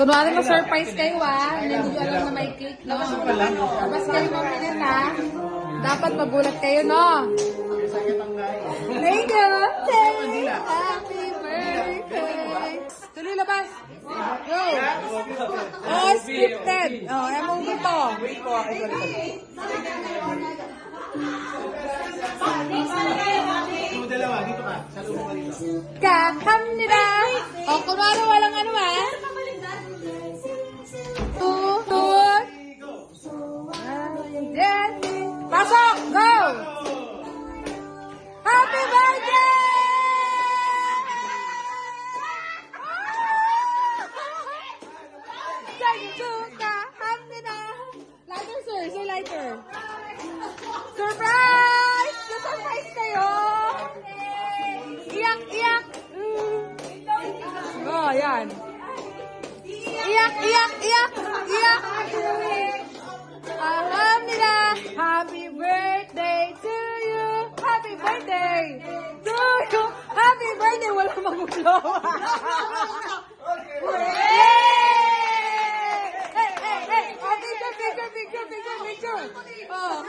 Kunwari ma-surprise kayo hindi nyo alam na may cake, no? Mas kayo maminit dapat magulat kayo, no? Thank you! Happy birthday! Tuloy labas! Go! Oh, scripted! Oh, movie to! Dito ka. Salubong ka dito. Kakamnida! Oh, kunwari walang ano Pasok! Go! Happy birthday! Lighter, sir. Say lighter. Surprise! Surprise kayo! Iyak, iyak! Oh, yan. Iyak, iyak, iyak! Iyak! Alhamdulillah! Happy birthday to you! Happy birthday to you! Happy birthday! Wala magulo! Hey, hey, hey! Oh, picture, picture, picture, picture, picture! Oh.